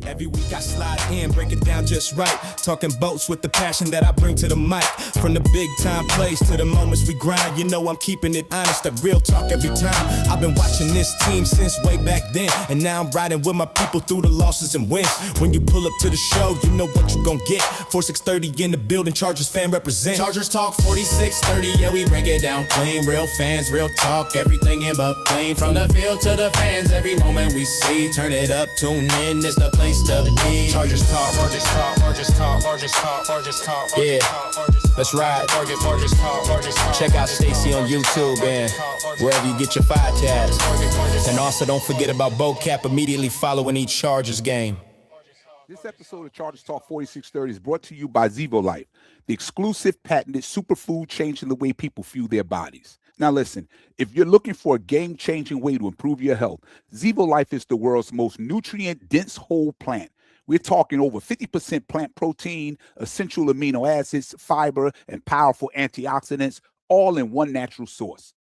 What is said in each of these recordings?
Every week I slide in, break it down just right. Talking boats with the passion that I bring to the mic. From the big time plays to the moments we grind. You know I'm keeping it honest, that real talk every time. I've been watching this team since way back then, and now I'm riding with my people through the losses and wins. When you pull up to the show, you know what you gon' get. 4630 in the building, Chargers fan represent. Chargers talk 4630, yeah, we break it down clean. Real fans, real talk, everything in between. From the field to the fans, every moment we see. Turn it up, tune in, it's the place to be. Chargers talk, Chargers talk, Chargers talk, Chargers talk, Chargers talk. Yeah, let's ride. Chargers talk, Chargers talk. Check out Stacy on YouTube and wherever you get your podcasts. And also don't forget about BoCap immediately following each Chargers game. This episode of Chargers Talk 4630 is brought to you by Zevo Life, the exclusive patented superfood changing the way people fuel their bodies. Now listen, if you're looking for a game-changing way to improve your health, Zevo Life is the world's most nutrient-dense whole plant. We're talking over 50% plant protein, essential amino acids, fiber, and powerful antioxidants, all in one natural source.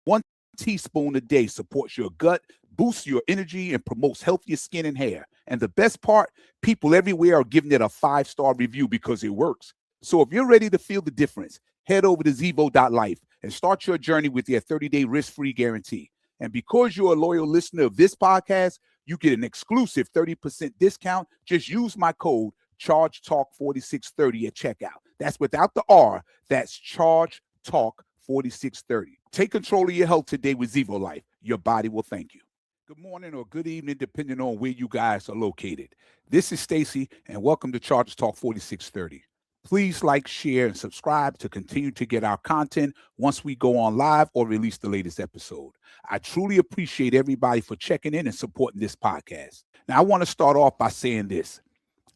1 teaspoon a day supports your gut, boosts your energy, and promotes healthier skin and hair. And the best part, people everywhere are giving it a 5-star review because it works. So if you're ready to feel the difference, head over to Zevo.life and start your journey with their 30-day risk-free guarantee. And because you're a loyal listener of this podcast, you get an exclusive 30% discount. Just use my code ChargeTalk4630 at checkout. That's without the R. That's ChargeTalk4630. Take control of your health today with Zevo Life. Your body will thank you. Good morning or good evening, depending on where you guys are located. This is Stacy, and welcome to Chargers Talk 4630. Please like, share, and subscribe to continue to get our content once we go on live or release the latest episode. I truly appreciate everybody for checking in and supporting this podcast. Now, I want to start off by saying this.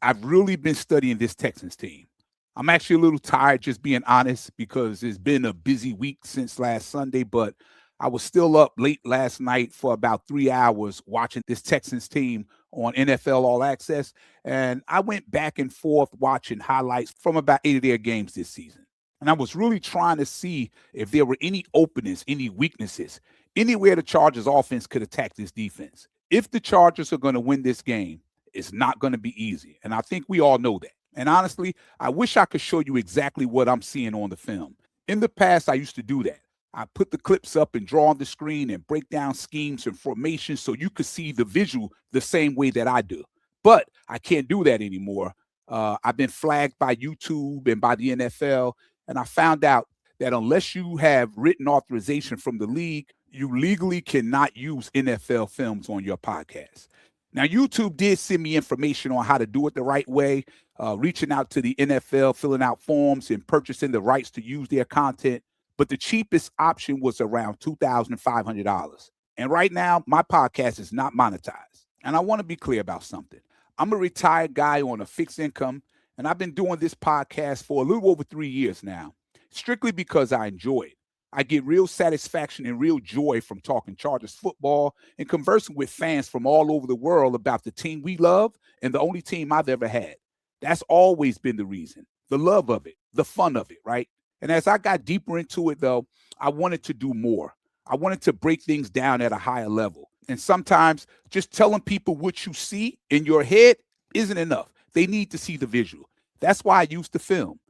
I've really been studying this Texans team. I'm actually a little tired, just being honest, because it's been a busy week since last Sunday, but I was still up late last night for about 3 hours watching this Texans team on NFL All Access, and I went back and forth watching highlights from about 8 of their games this season. And I was really trying to see if there were any openings, any weaknesses, anywhere the Chargers offense could attack this defense. If the Chargers are going to win this game, it's not going to be easy, and I think we all know that. And honestly, I wish I could show you exactly what I'm seeing on the film. In the past, I used to do that. I put the clips up and draw on the screen and break down schemes and formations so you could see the visual the same way that I do. But I can't do that anymore. I've been flagged by YouTube and by the NFL, and I found out that unless you have written authorization from the league, you legally cannot use NFL films on your podcast. Now, YouTube did send me information on how to do it the right way, reaching out to the NFL, filling out forms, and purchasing the rights to use their content. But the cheapest option was around $2,500. And right now, my podcast is not monetized. And I want to be clear about something. I'm a retired guy on a fixed income, and I've been doing this podcast for a little over 3 years now, strictly because I enjoy it. I get real satisfaction and real joy from talking Chargers football and conversing with fans from all over the world about the team we love and the only team I've ever had. That's always been the reason, the love of it, the fun of it, right? And as I got deeper into it, though, I wanted to do more. I wanted to break things down at a higher level. And sometimes just telling people what you see in your head isn't enough. They need to see the visual. That's why I used the film.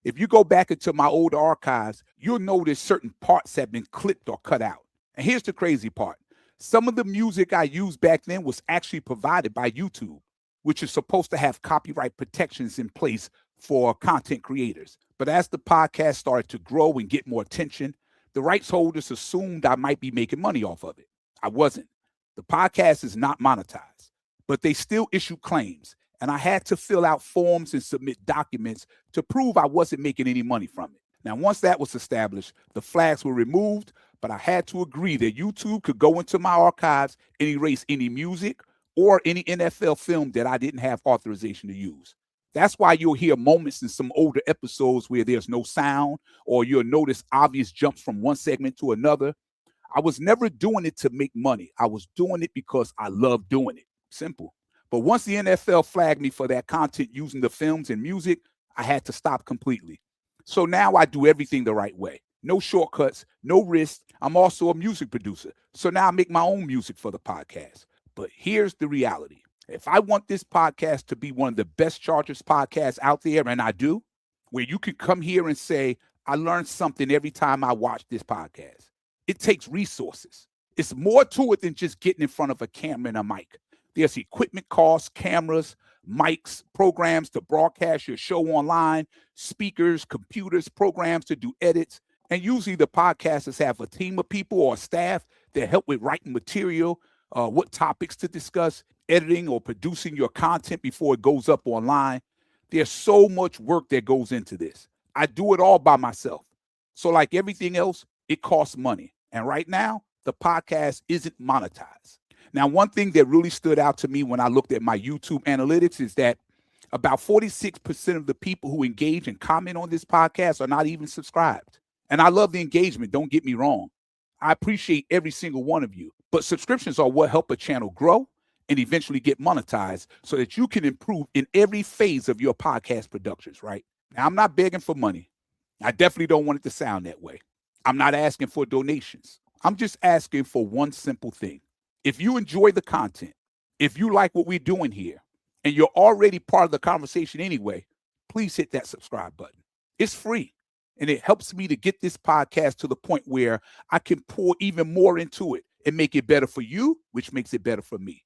If you go back into my old archives, you'll notice certain parts have been clipped or cut out. And here's the crazy part. Some of the music I used back then was actually provided by YouTube, which is supposed to have copyright protections in place for content creators. But as the podcast started to grow and get more attention, the rights holders assumed I might be making money off of it. I wasn't. The podcast is not monetized, but they still issue claims, and I had to fill out forms and submit documents to prove I wasn't making any money from it. Now, once that was established, the flags were removed, but I had to agree that YouTube could go into my archives and erase any music or any NFL film that I didn't have authorization to use. That's why you'll hear moments in some older episodes where there's no sound, or you'll notice obvious jumps from one segment to another. I was never doing it to make money. I was doing it because I love doing it. Simple. But once the NFL flagged me for that content using the films and music, I had to stop completely. So now I do everything the right way. No shortcuts, no risk. I'm also a music producer. So now I make my own music for the podcast. But here's the reality. If I want this podcast to be one of the best Chargers podcasts out there, and I do, where you can come here and say, I learned something every time I watch this podcast. It takes resources. It's more to it than just getting in front of a camera and a mic. There's equipment costs, cameras, mics, programs to broadcast your show online, speakers, computers, programs to do edits. And usually the podcasters have a team of people or staff that help with writing material, what topics to discuss, editing or producing your content before it goes up online. There's so much work that goes into this. I do it all by myself. So like everything else, it costs money. And right now, the podcast isn't monetized. Now, one thing that really stood out to me when I looked at my YouTube analytics is that about 46% of the people who engage and comment on this podcast are not even subscribed. And I love the engagement, don't get me wrong. I appreciate every single one of you. But subscriptions are what help a channel grow and eventually get monetized so that you can improve in every phase of your podcast productions, right? Now, I'm not begging for money. I definitely don't want it to sound that way. I'm not asking for donations. I'm just asking for one simple thing. If you enjoy the content, if you like what we're doing here, and you're already part of the conversation anyway, please hit that subscribe button. It's free, and it helps me to get this podcast to the point where I can pour even more into it and make it better for you, which makes it better for me.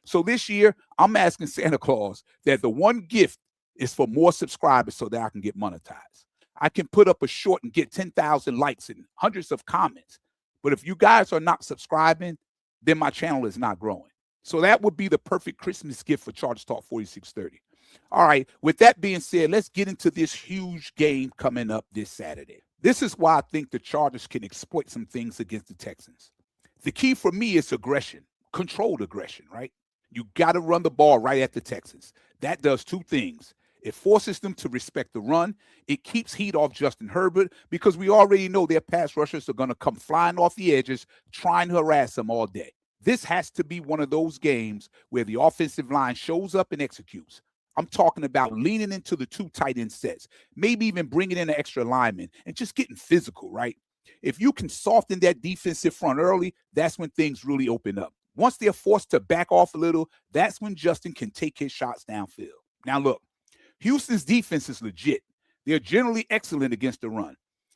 So this year, I'm asking Santa Claus that the one gift is for more subscribers so that I can get monetized. I can put up a short and get 10,000 likes and hundreds of comments. But if you guys are not subscribing, then my channel is not growing. So that would be the perfect Christmas gift for Chargers Talk 4630. All right, with that being said, let's get into this huge game coming up this Saturday. This is why I think the Chargers can exploit some things against the Texans. The key for me is aggression, controlled aggression, right? You got to run the ball right at the Texans. That does two things. It forces them to respect the run. It keeps heat off Justin Herbert because we already know their pass rushers are going to come flying off the edges, trying to harass them all day. This has to be one of those games where the offensive line shows up and executes. I'm talking about leaning into the two tight end sets, maybe even bringing in an extra lineman and just getting physical, right? If you can soften that defensive front early, that's when things really open up. Once they're forced to back off a little, that's when Justin can take his shots downfield. Now, look, Houston's defense is legit. They're generally excellent against the run.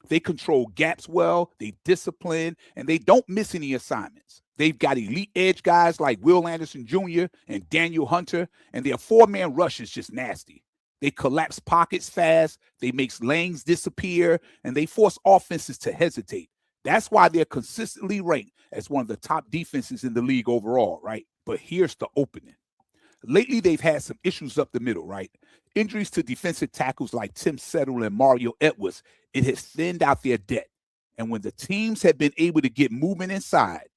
They control gaps well, they discipline, and they don't miss any assignments. They've got elite edge guys like Will Anderson Jr. and Daniel Hunter, and their four-man rush is just nasty. They collapse pockets fast, they make lanes disappear, and they force offenses to hesitate. That's why they're consistently ranked as one of the top defenses in the league overall, right? But here's the opening. Lately, they've had some issues up the middle, right? Injuries to defensive tackles like Tim Settle and Mario Edwards, it has thinned out their depth. And when the teams have been able to get movement inside,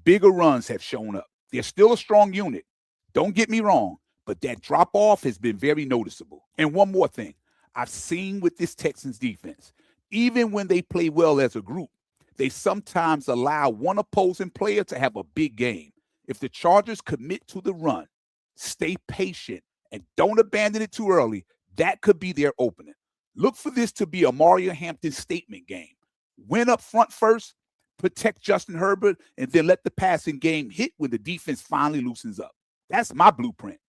bigger runs have shown up. They're still a strong unit. Don't get me wrong, but that drop-off has been very noticeable. And one more thing, I've seen with this Texans defense, even when they play well as a group, they sometimes allow one opposing player to have a big game. If the Chargers commit to the run, stay patient, and don't abandon it too early, that could be their opening. Look for this to be a Mario Hampton statement game. Win up front first, protect Justin Herbert, and then let the passing game hit when the defense finally loosens up. That's my blueprint.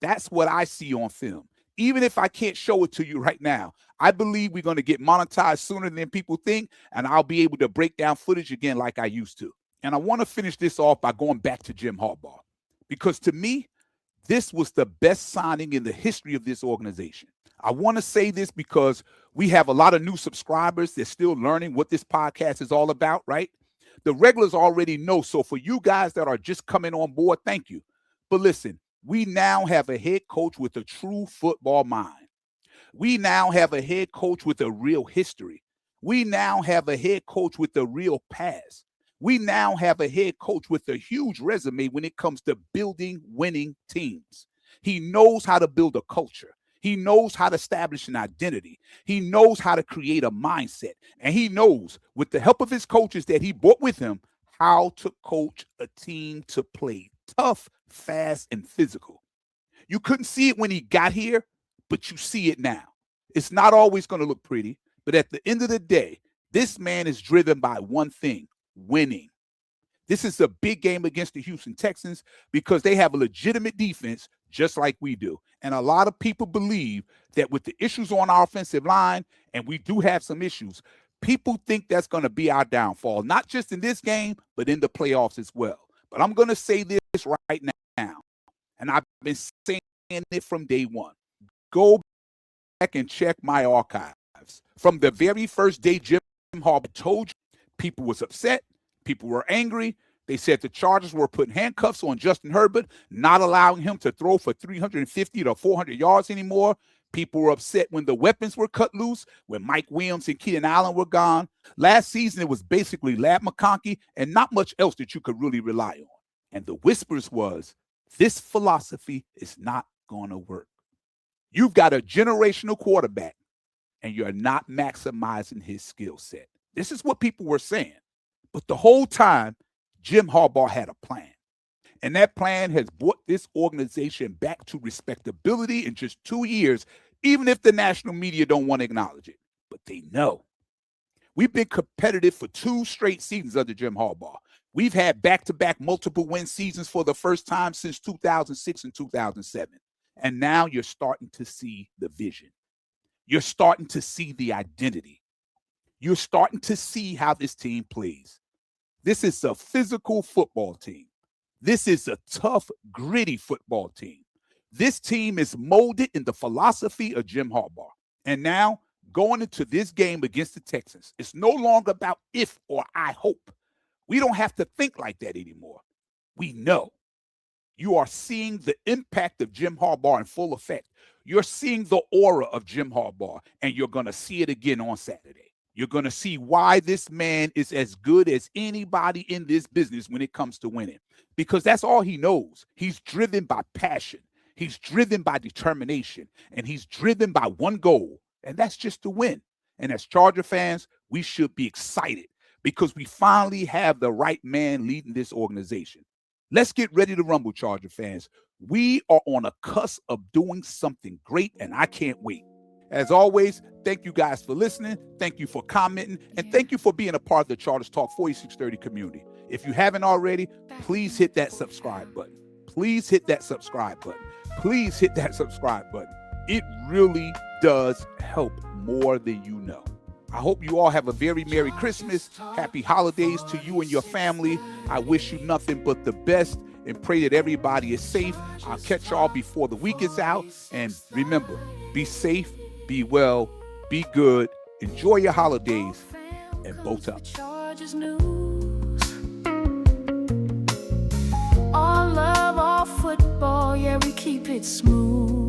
That's what I see on film. Even if I can't show it to you right now, I believe we're going to get monetized sooner than people think, and I'll be able to break down footage again like I used to. And I want to finish this off by going back to Jim Harbaugh, because to me, this was the best signing in the history of this organization. I want to say this because we have a lot of new subscribers that's still learning what this podcast is all about, right? The regulars already know. So for you guys that are just coming on board, thank you. But listen, we now have a head coach with a true football mind. We now have a head coach with a real history. We now have a head coach with a real past. We now have a head coach with a huge resume when it comes to building winning teams. He knows how to build a culture. He knows how to establish an identity. He knows how to create a mindset. And he knows, with the help of his coaches that he brought with him, how to coach a team to play tough, fast, and physical. You couldn't see it when he got here, but you see it now. It's not always going to look pretty, but at the end of the day, this man is driven by one thing: winning. This is a big game against the Houston Texans because they have a legitimate defense just like we do. And a lot of people believe that with the issues on our offensive line, and we do have some issues, people think that's going to be our downfall, not just in this game, but in the playoffs as well. But I'm going to say this right now, and I've been saying it from day one. Go back and check my archives. From the very first day Jim Harbaugh told you, people was upset, people were angry. They said the Chargers were putting handcuffs on Justin Herbert, not allowing him to throw for 350 to 400 yards anymore. People were upset when the weapons were cut loose, when Mike Williams and Keenan Allen were gone. Last season, it was basically Lab McConkey and not much else that you could really rely on. And the whispers was, this philosophy is not going to work. You've got a generational quarterback, and you're not maximizing his skill set. This is what people were saying. But the whole time, Jim Harbaugh had a plan. And that plan has brought this organization back to respectability in just 2 years, even if the national media don't want to acknowledge it. But they know. We've been competitive for 2 straight seasons under Jim Harbaugh. We've had back-to-back multiple-win seasons for the first time since 2006 and 2007. And now you're starting to see the vision. You're starting to see the identity. You're starting to see how this team plays. This is a physical football team. This is a tough, gritty football team. This team is molded in the philosophy of Jim Harbaugh. And now, going into this game against the Texans, it's no longer about if or I hope. We don't have to think like that anymore. We know. You are seeing the impact of Jim Harbaugh in full effect. You're seeing the aura of Jim Harbaugh, and you're going to see it again on Saturday. You're going to see why this man is as good as anybody in this business when it comes to winning, because that's all he knows. He's driven by passion. He's driven by determination, and he's driven by one goal, and that's just to win. And as Charger fans, we should be excited because we finally have the right man leading this organization. Let's get ready to rumble, Charger fans. We are on a cusp of doing something great, and I can't wait. As always, thank you guys for listening. Thank you for commenting. And thank you for being a part of the Chargers Talk 4630 community. If you haven't already, please hit that subscribe button. Please hit that subscribe button. Please hit that subscribe button. It really does help more than you know. I hope you all have a very Merry Christmas. Happy holidays to you and your family. I wish you nothing but the best and pray that everybody is safe. I'll catch y'all before the week is out. And remember, be safe, be well, be good, enjoy your holidays, and boat up. All love, all football, yeah, we keep it smooth.